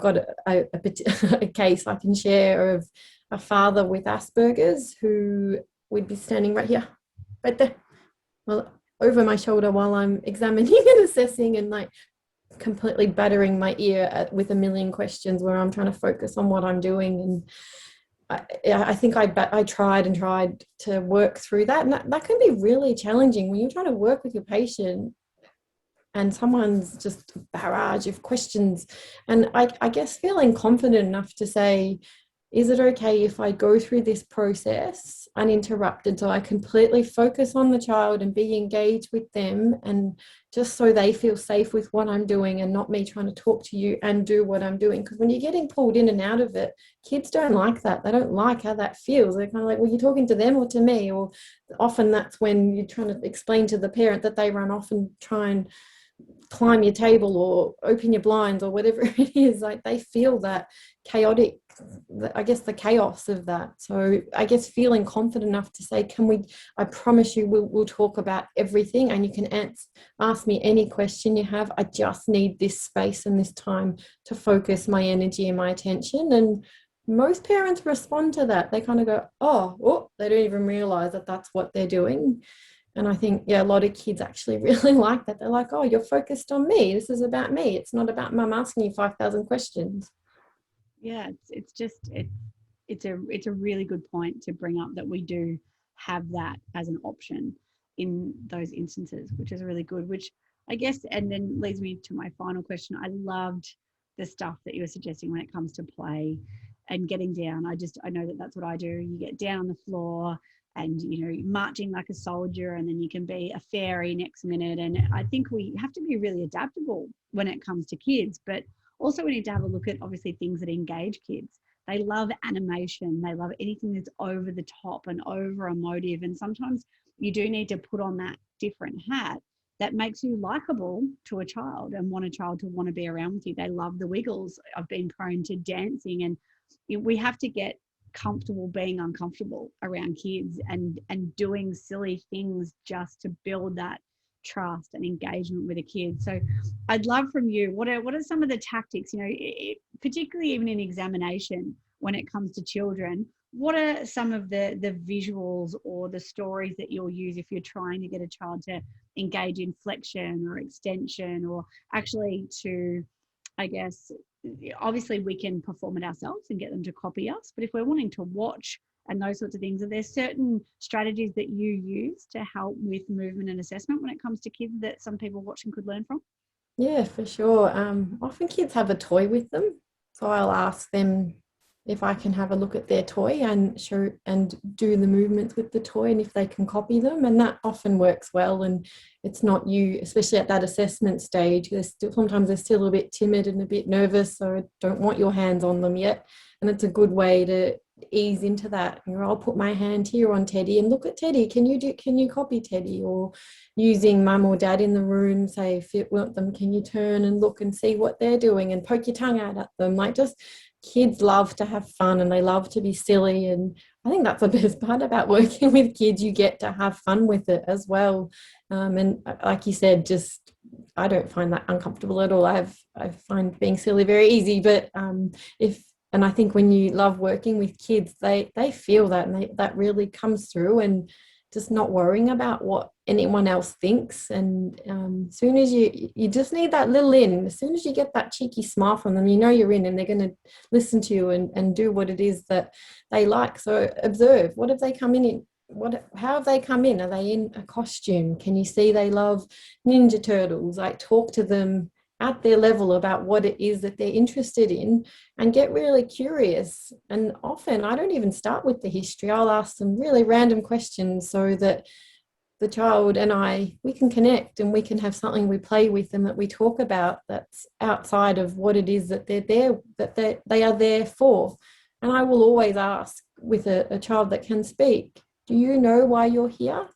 got a case I can share of a father with Asperger's who would be standing right here, right there, well, over my shoulder while I'm examining and assessing, and like completely battering my ear with a million questions where I'm trying to focus on what I'm doing. And I think I tried and tried to work through that. And that can be really challenging when you're trying to work with your patient and someone's just a barrage of questions. And I guess feeling confident enough to say, is it okay if I go through this process uninterrupted, so I completely focus on the child and be engaged with them, and just so they feel safe with what I'm doing and not me trying to talk to you and do what I'm doing? Because when you're getting pulled in and out of it, kids don't like that. They don't like how that feels. They're kind of like, well, you're talking to them or to me? Or often that's when you're trying to explain to the parent that they run off and try and climb your table or open your blinds or whatever it is. Like, they feel that chaotic, I guess, the chaos of that. So I guess feeling confident enough to say, I promise you we'll talk about everything, and you can ask me any question you have. I just need this space and this time to focus my energy and my attention. And most parents respond to that. They kind of go, oh, they don't even realize that that's what they're doing. And I think, a lot of kids actually really like that. They're like, oh, you're focused on me. This is about me. It's not about mum asking you 5,000 questions. Yeah, it's a really good point to bring up, that we do have that as an option in those instances, which is really good, which I guess, and then leads me to my final question. I loved the stuff that you were suggesting when it comes to play and getting down. I know that that's what I do. You get down on the floor and, marching like a soldier, and then you can be a fairy next minute. And I think we have to be really adaptable when it comes to kids, but also we need to have a look at, obviously, things that engage kids. They love animation. They love anything that's over the top and over emotive. And sometimes you do need to put on that different hat that makes you likable to a child and want a child to want to be around with you. They love the wiggles. I've been prone to dancing, and we have to get comfortable being uncomfortable around kids and doing silly things just to build that trust and engagement with a kid. So I'd love from you, what are some of the tactics, particularly even in examination when it comes to children? What are some of the visuals or the stories that you'll use if you're trying to get a child to engage in flexion or extension, or actually to, I guess, obviously we can perform it ourselves and get them to copy us, but if we're wanting to watch and those sorts of things, are there certain strategies that you use to help with movement and assessment when it comes to kids that some people watching could learn from? Yeah, for sure. Often kids have a toy with them, so I'll ask them if I can have a look at their toy and show and do the movements with the toy, and if they can copy them. And that often works well. And it's not you, especially at that assessment stage, sometimes they're still a bit timid and a bit nervous, so I don't want your hands on them yet. And it's a good way to ease into that. I'll put my hand here on Teddy and look at Teddy. Can you copy Teddy? Or using mum or dad in the room, say, if you want them, can you turn and look and see what they're doing and poke your tongue out at them? Like, just kids love to have fun and they love to be silly, and I think that's the best part about working with kids. You get to have fun with it as well. And like you said, just I don't find that uncomfortable at all. I find being silly very easy. But if and I think when you love working with kids, they feel that, and that really comes through. And just not worrying about what anyone else thinks. And soon as you just need that little in, as soon as you get that cheeky smile from them, you know you're in, and they're going to listen to you and do what it is that they like. So observe, what have they come in? How have they come in? Are they in a costume? Can you see they love Ninja Turtles? Like, talk to them at their level about what it is that they're interested in, and get really curious. And often I don't even start with the history. I'll ask them really random questions so that the child and we can connect, and we can have something we play with and that we talk about that's outside of what it is that they're there, that they are there for. And I will always ask with a child that can speak, do you know why you're here?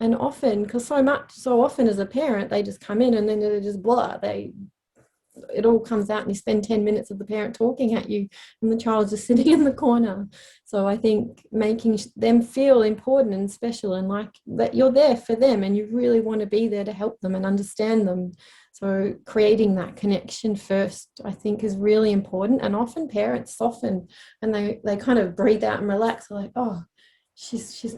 And often, because so often as a parent, they just come in and then they're just blah. It all comes out, and you spend 10 minutes of the parent talking at you, and the child's just sitting in the corner. So I think making them feel important and special, and like that you're there for them, and you really want to be there to help them and understand them. So creating that connection first, I think, is really important. And often parents soften, and they kind of breathe out and relax. They're like, oh, she's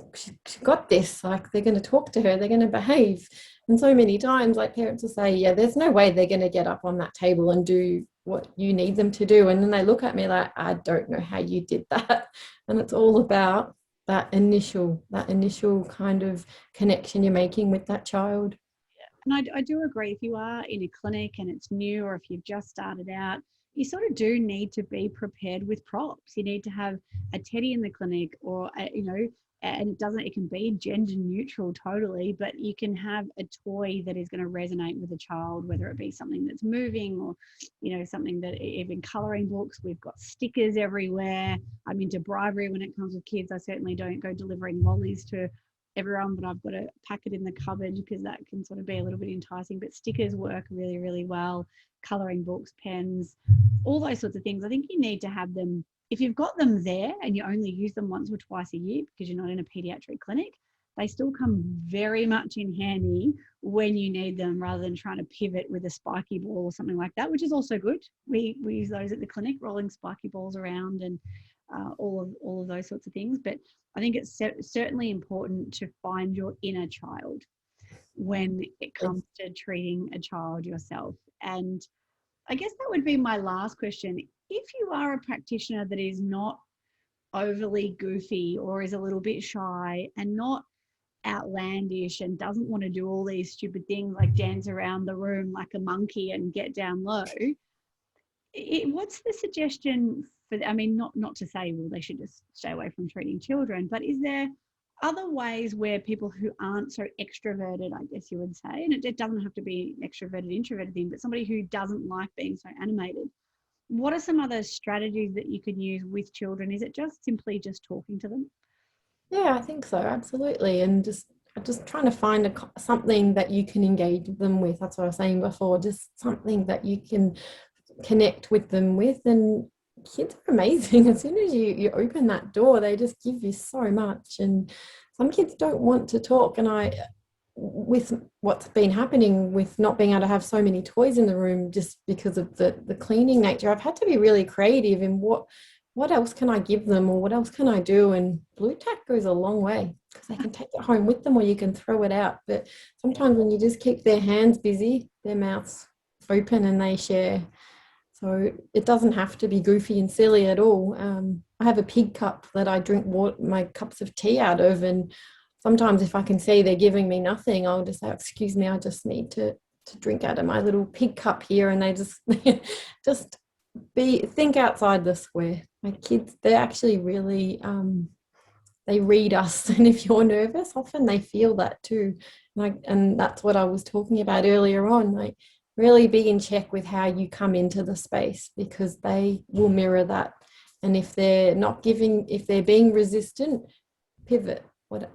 got this, like they're going to talk to her, they're going to behave. And so many times, like, parents will say, yeah, there's no way they're going to get up on that table and do what you need them to do. And then they look at me like, I don't know how you did that. And it's all about that initial kind of connection you're making with that child. And I do agree, if you are in a clinic and it's new, or if you've just started out, you sort of do need to be prepared with props. You need to have a teddy in the clinic, or, and it can be gender neutral totally, but you can have a toy that is going to resonate with a child, whether it be something that's moving, or, something that, even coloring books. We've got stickers everywhere. I'm into bribery when it comes with kids. I certainly don't go delivering lollies to everyone, but I've got a packet in the cupboard because that can sort of be a little bit enticing. But stickers work really, really well. Coloring books, pens, all those sorts of things. I think you need to have them. If you've got them there and you only use them once or twice a year because you're not in a pediatric clinic, they still come very much in handy when you need them, rather than trying to pivot with a spiky ball or something like that, which is also good. We use those at the clinic, rolling spiky balls around, and all of those sorts of things. But I think it's certainly important to find your inner child when it comes to treating a child yourself. And I guess that would be my last question. If you are a practitioner that is not overly goofy, or is a little bit shy and not outlandish, and doesn't want to do all these stupid things like dance around the room like a monkey and get down low, what's the suggestion for, not to say, well, they should just stay away from treating children, but is there other ways where people who aren't so extroverted, I guess you would say, and it doesn't have to be an extroverted, introverted thing, but somebody who doesn't like being so animated, what are some other strategies that you can use with children? Is it just simply just talking to them? Yeah, I think so, absolutely. And just trying to find something that you can engage them with. That's what I was saying before, just something that you can connect with them with. And kids are amazing. As soon as you open that door, they just give you so much. And some kids don't want to talk. And with what's been happening with not being able to have so many toys in the room just because of the cleaning nature, I've had to be really creative in what else can I give them, or what else can I do? And blue tack goes a long way, because they can take it home with them, or you can throw it out. But sometimes when you just keep their hands busy, their mouths open and they share. So it doesn't have to be goofy and silly at all. I have a pig cup that I drink my cups of tea out of, and sometimes if I can see they're giving me nothing, I'll just say, excuse me, I just need to drink out of my little pig cup here. And they just think outside the square. My kids, they're actually really they read us, and if you're nervous, often they feel that too. And that's what I was talking about earlier on. Like, really be in check with how you come into the space, because they will mirror that. And if they're being resistant, pivot.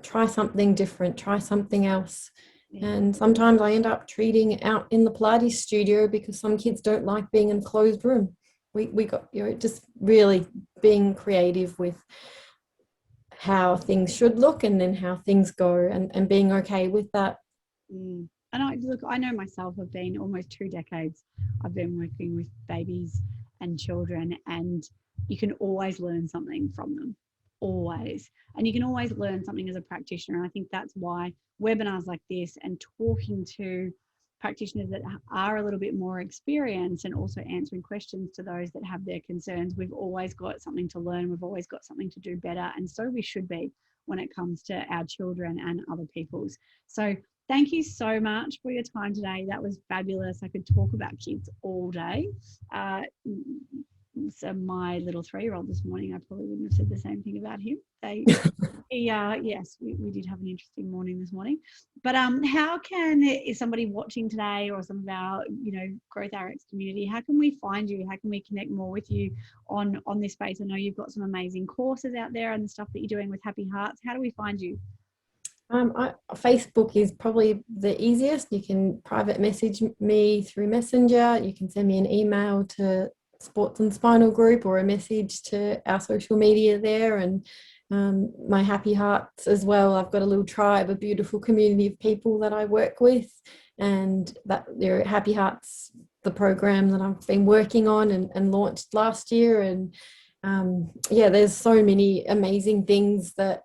Try something different. Try something else. Yeah. And sometimes I end up treating out in the Pilates studio because some kids don't like being in a closed room. We got, just really being creative with, I have a pig cup that I drink my cups of tea out of, and sometimes if I can see they're giving me nothing, I'll just say, excuse me, I just need to drink out of my little pig cup here. And they just think outside the square. My kids, they're actually really they read us, and if you're nervous, often they feel that too. how things should look and then how things go, and being okay with that. And I know myself, I've been almost 2 decades, I've been working with babies and children, and you can always learn something from them, always. And you can always learn something as a practitioner. And I think that's why webinars like this and talking to practitioners that are a little bit more experienced and also answering questions to those that have their concerns, we've always got something to learn, we've always got something to do better, and so we should be when it comes to our children and other people's. So thank you so much for your time today. That was fabulous. I could talk about kids all day. So my little 3-year-old this morning, I probably wouldn't have said the same thing about him. Yes, we did have an interesting morning this morning. But how can, is somebody watching today or some of our, GrowthRx community, how can we find you? How can we connect more with you on this space? I know you've got some amazing courses out there and the stuff that you're doing with Happy Hearts. How do we find you? Facebook is probably the easiest. You can private message me through Messenger. You can send me an email to Sports and Spinal Group or a message to our social media there, and my Happy Hearts as well. I've got a little tribe, a beautiful community of people that I work with, and that they're Happy Hearts, the program that I've been working on and launched last year. And there's so many amazing things that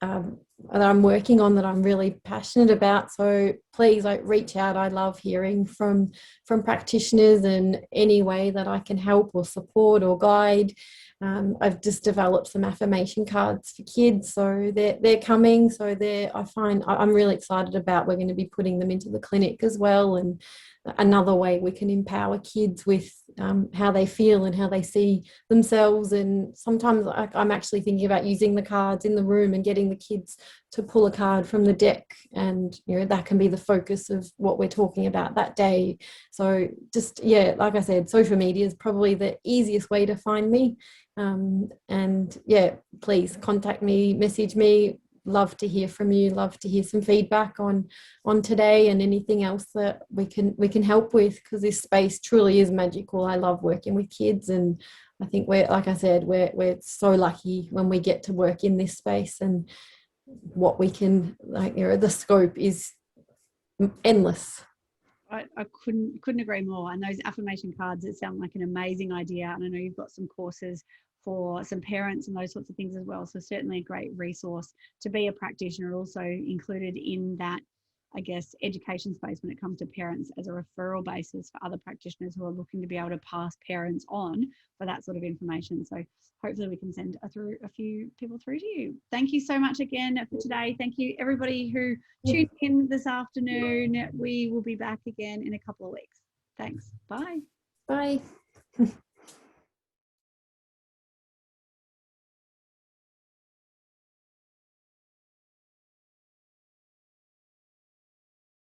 I'm working on that I'm really passionate about. So please, reach out. I love hearing from practitioners in any way that I can help or support or guide. I've just developed some affirmation cards for kids, so they're coming. So I'm really excited about. We're going to be putting them into the clinic as well, and another way we can empower kids with how they feel and how they see themselves. And sometimes I'm actually thinking about using the cards in the room and getting the kids to pull a card from the deck, and that can be the focus of what we're talking about that day. So just, like I said, social media is probably the easiest way to find me. Please contact me, message me. Love to hear from you, love to hear some feedback on today and anything else that we can help with, because this space truly is magical. I love working with kids, and I think we're so lucky when we get to work in this space, and what we can, the scope is endless. I couldn't agree more. And those affirmation cards, it sound like an amazing idea. And I know you've got some courses for some parents and those sorts of things as well. So certainly a great resource to be a practitioner, also included in that, I guess, education space when it comes to parents as a referral basis for other practitioners who are looking to be able to pass parents on for that sort of information. So hopefully we can send a few people through to you. Thank you so much again for today. Thank you everybody who tuned in this afternoon. We will be back again in a couple of weeks. Thanks. Bye. Bye.